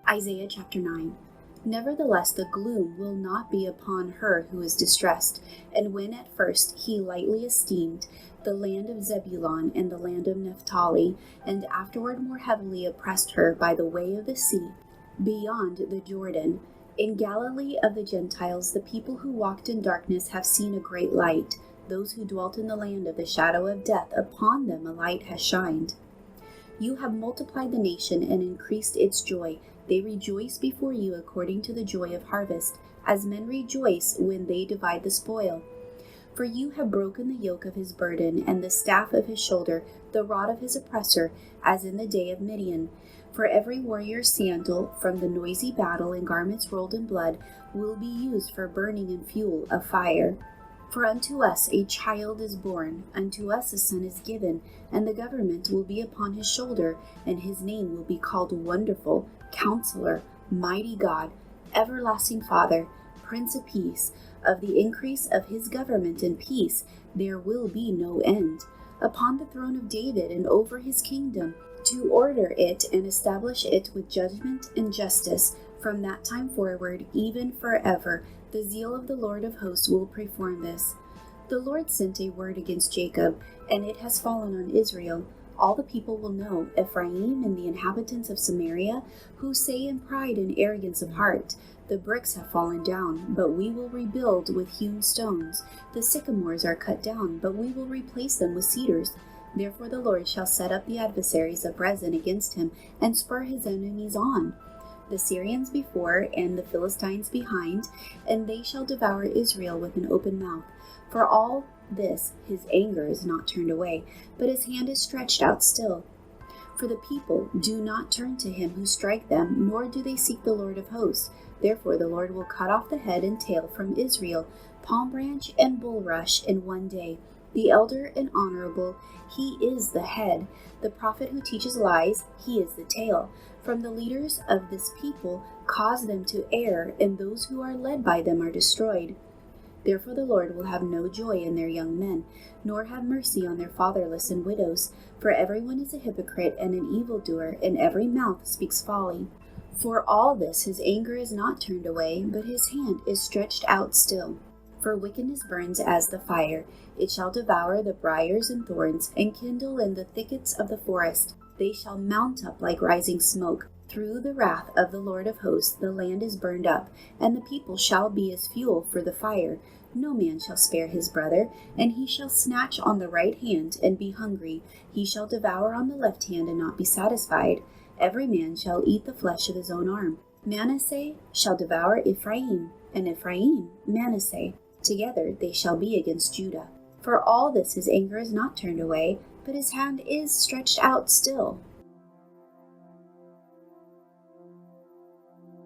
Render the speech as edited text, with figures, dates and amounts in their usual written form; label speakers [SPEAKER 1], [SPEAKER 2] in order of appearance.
[SPEAKER 1] Isaiah chapter 9. Nevertheless, the gloom will not be upon her who is distressed, and when at first he lightly esteemed the land of Zebulun and the land of Naphtali, and afterward more heavily oppressed her by the way of the sea, beyond the Jordan. In Galilee of the Gentiles, the people who walked in darkness have seen a great light. Those who dwelt in the land of the shadow of death, upon them a light has shined. You have multiplied the nation and increased its joy. They rejoice before you according to the joy of harvest, as men rejoice when they divide the spoil. For you have broken the yoke of his burden, and the staff of his shoulder, the rod of his oppressor, as in the day of Midian. For every warrior's sandal, from the noisy battle and garments rolled in blood, will be used for burning and fuel of fire. For unto us a child is born, unto us a son is given, and the government will be upon his shoulder, and his name will be called Wonderful, Counselor, Mighty God, Everlasting Father, Prince of Peace. Of the increase of his government and peace there will be no end, upon the throne of David and over his kingdom, to order it and establish it with judgment and justice from that time forward, even forever. The zeal of the Lord of hosts will perform this. The Lord sent a word against Jacob, and it has fallen on Israel. All the people will know, Ephraim and the inhabitants of Samaria, who say in pride and arrogance of heart, the bricks have fallen down, but we will rebuild with hewn stones. The sycamores are cut down, but we will replace them with cedars. Therefore the Lord shall set up the adversaries of Rezin against him, and spur his enemies on. The Syrians before, and the Philistines behind, and they shall devour Israel with an open mouth. For all this his anger is not turned away, but his hand is stretched out still. For the people do not turn to him who strike them, nor do they seek the Lord of hosts. Therefore the Lord will cut off the head and tail from Israel, palm branch and bulrush in one day. The elder and honorable, he is the head. The prophet who teaches lies, he is the tail. From the leaders of this people cause them to err, and those who are led by them are destroyed. Therefore the Lord will have no joy in their young men, nor have mercy on their fatherless and widows. For everyone is a hypocrite and an evildoer, and every mouth speaks folly. For all this his anger is not turned away, but his hand is stretched out still. For wickedness burns as the fire. It shall devour the briars and thorns, and kindle in the thickets of the forest. They shall mount up like rising smoke. Through the wrath of the Lord of hosts the land is burned up, and the people shall be as fuel for the fire. No man shall spare his brother, and he shall snatch on the right hand and be hungry. He shall devour on the left hand and not be satisfied. Every man shall eat the flesh of his own arm. Manasseh shall devour Ephraim, and Ephraim Manasseh. Together they shall be against Judah. For all this his anger is not turned away, but his hand is stretched out still.